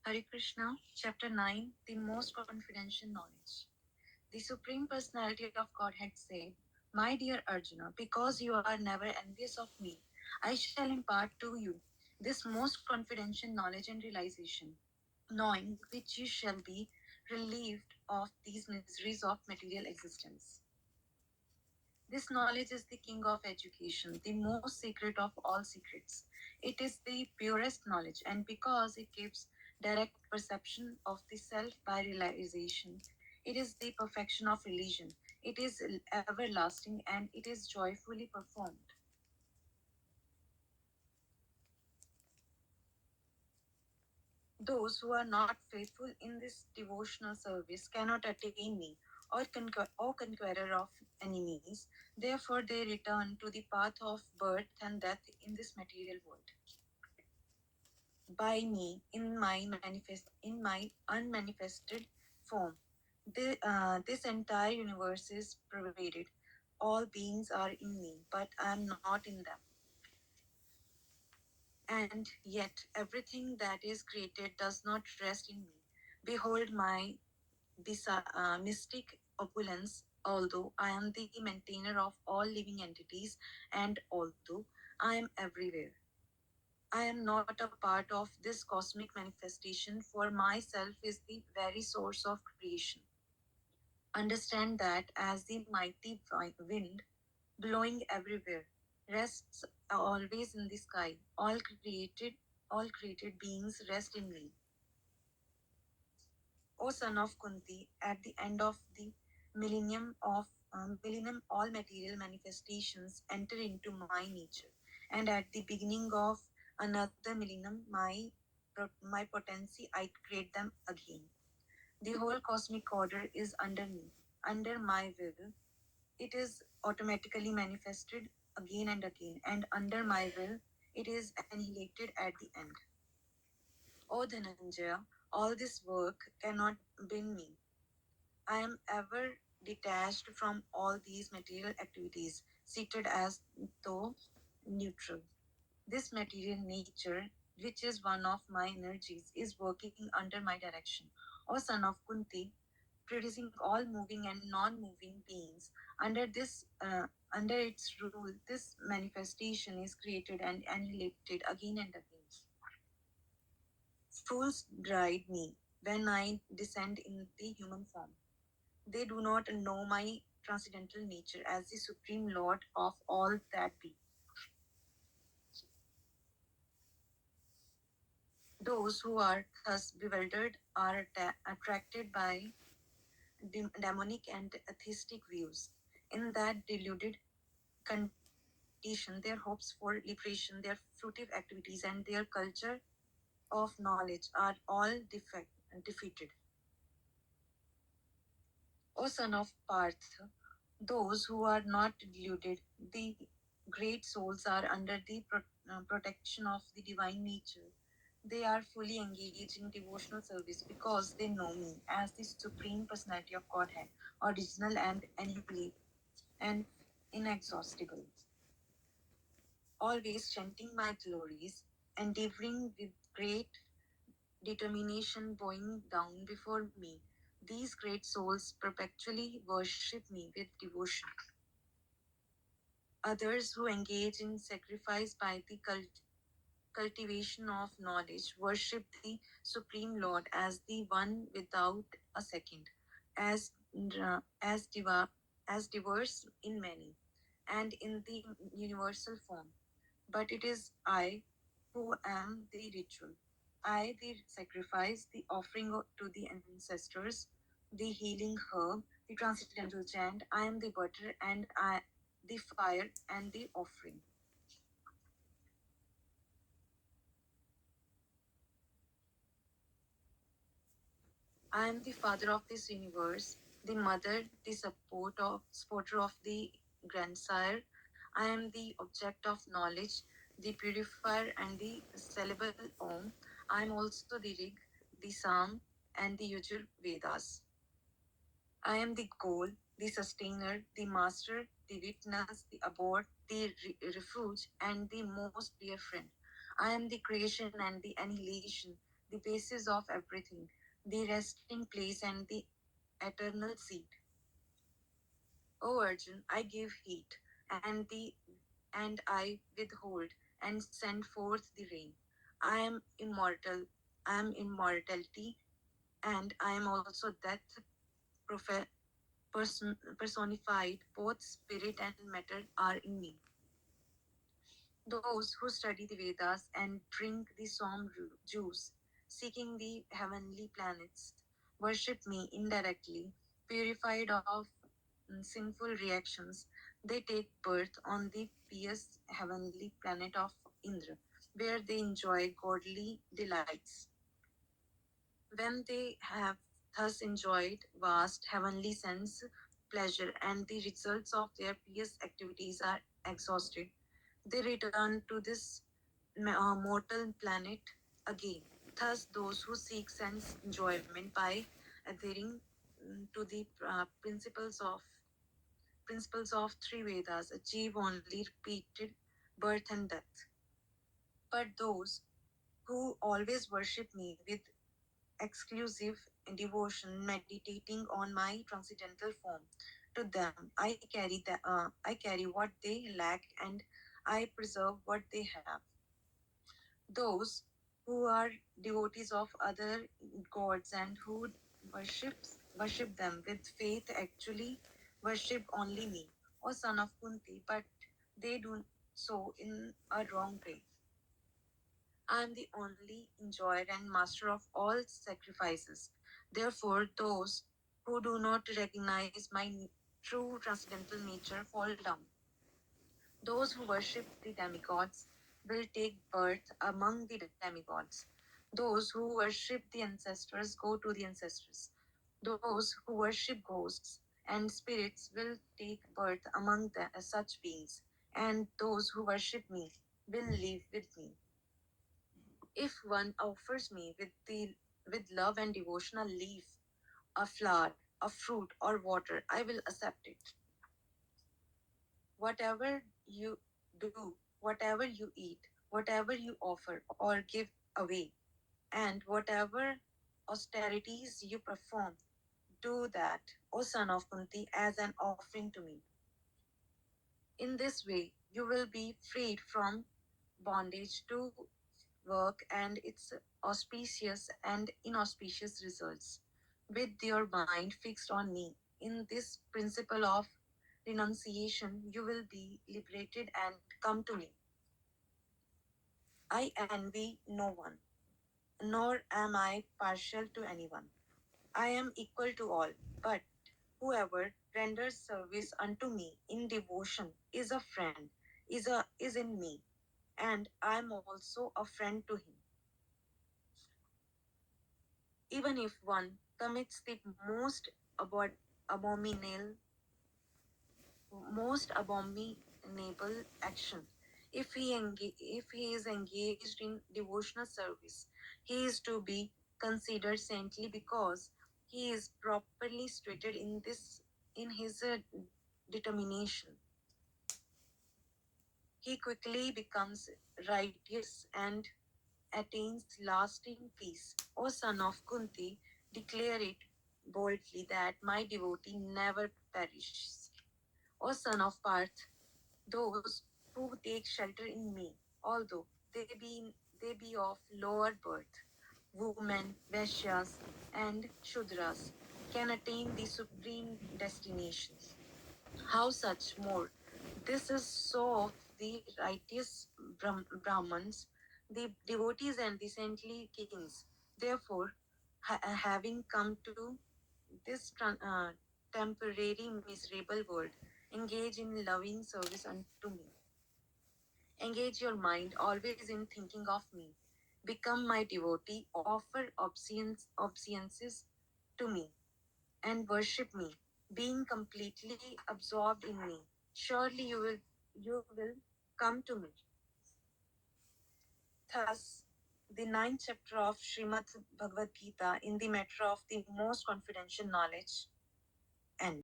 Hare Krishna, Chapter 9, The Most Confidential Knowledge. The Supreme Personality of Godhead said, My dear Arjuna, because you are never envious of me, I shall impart to you this most confidential knowledge and realization, knowing which you shall be relieved of these miseries of material existence. This knowledge is the king of education, the most secret of all secrets. It is the purest knowledge, and because it gives direct perception of the self by realization, it is the perfection of religion. It is everlasting and it is joyfully performed. Those who are not faithful in this devotional service cannot attain me or conqueror of enemies. Therefore, they return to the path of birth and death in this material world. By me, in my unmanifested form, this entire universe is pervaded. All beings are in me, but I am not in them. And yet, everything that is created does not rest in me. Behold my mystic opulence, although I am the maintainer of all living entities, and although I am everywhere. I am not a part of this cosmic manifestation, for myself is the very source of creation. Understand that as the mighty wind blowing everywhere rests always in the sky, all created beings rest in me. O son of Kunti, at the end of the millennium, all material manifestations enter into my nature, and at the beginning of another millennium, my potency, I create them again. The whole cosmic order is under me, under my will. It is automatically manifested again and again, and under my will, it is annihilated at the end. O Dhananjaya, all this work cannot bring me. I am ever detached from all these material activities, seated as though neutral. This material nature, which is one of my energies, is working under my direction. O son of Kunti, producing all moving and non-moving beings. Under this, under its rule, this manifestation is created and annihilated again and again. Fools deride me when I descend in the human form. They do not know my transcendental nature as the supreme lord of all that be. Those who are thus bewildered are attracted by demonic and atheistic views. In that deluded condition, their hopes for liberation, their fruitive activities, and their culture of knowledge are all defeated. O son of Parth, those who are not deluded, the great souls are under the protection of the divine nature. They are fully engaged in devotional service because they know me as the Supreme Personality of Godhead, original and and inexhaustible. Always chanting my glories, endeavoring with great determination, bowing down before me. These great souls perpetually worship me with devotion. Others who engage in sacrifice by the cultivation of knowledge worship the Supreme Lord as the one without a second, as as as diverse in many, and in the universal form. But it is I who am the ritual. I the sacrifice, the offering to the ancestors, the healing herb, the transcendental chant. I am the butter and I the fire and the offering. I am the father of this universe, the mother, the supporter of the grandsire. I am the object of knowledge, the purifier and the syllable Om. I am also the Rig, the Sam, and the Yajur Vedas. I am the goal, the sustainer, the master, the witness, the abode, the refuge, and the most dear friend. I am the creation and the annihilation, the basis of everything, the resting place and the eternal seed. O Arjun, I give heat, and I withhold and send forth the rain. I am immortal. I am immortality, and I am also death personified. Both spirit and matter are in me. Those who study the Vedas and drink the Som juice, seeking the heavenly planets, worship me indirectly, purified of sinful reactions. They take birth on the pious heavenly planet of Indra, where they enjoy godly delights. When they have thus enjoyed vast heavenly sense pleasure and the results of their pious activities are exhausted, they return to this mortal planet again. Thus, those who seek sense enjoyment by adhering to the principles of three Vedas achieve only repeated birth and death. But those who always worship me with exclusive devotion, meditating on my transcendental form, to them I carry what they lack and I preserve what they have. Those who are devotees of other gods and who worship them with faith actually worship only me, O son of Kunti, but they do so in a wrong way. I am the only enjoyer and master of all sacrifices. Therefore, those who do not recognize my true transcendental nature fall down. Those who worship the demigods will take birth among the demigods. Those who worship the ancestors go to the ancestors. Those who worship ghosts and spirits will take birth among such beings, and those who worship me will live with me. If one offers me with love and devotion a leaf, a flower, a fruit, or water, I will accept it. Whatever you do, whatever you eat, whatever you offer or give away, and whatever austerities you perform, do that, O son of Kunti, as an offering to me. In this way, you will be freed from bondage to work and its auspicious and inauspicious results. With your mind fixed on me, in this principle of renunciation, you will be liberated and come to me. I envy no one, nor am I partial to anyone. I am equal to all, but whoever renders service unto me in devotion is a friend, is in me, and I am also a friend to him. Even if one commits the abominable, most abominable action, if he is engaged in devotional service, he is to be considered saintly because he is properly stated in his determination. He quickly becomes righteous and attains lasting peace. O son of Kunti, declare it boldly that my devotee never perishes. O son of Parth, those who take shelter in me, although they be of lower birth, women, Vaishyas, and Shudras, can attain the supreme destinations. How such more? This is so of the righteous Brahmins, the devotees and the saintly kings. Therefore, having come to this temporary miserable world, engage in loving service unto me. Engage your mind always in thinking of me. Become my devotee, offer obeisances to me, and worship me, being completely absorbed in me. Surely you will come to me. Thus, the ninth chapter of Srimad Bhagavad Gita in the matter of the most confidential knowledge ends.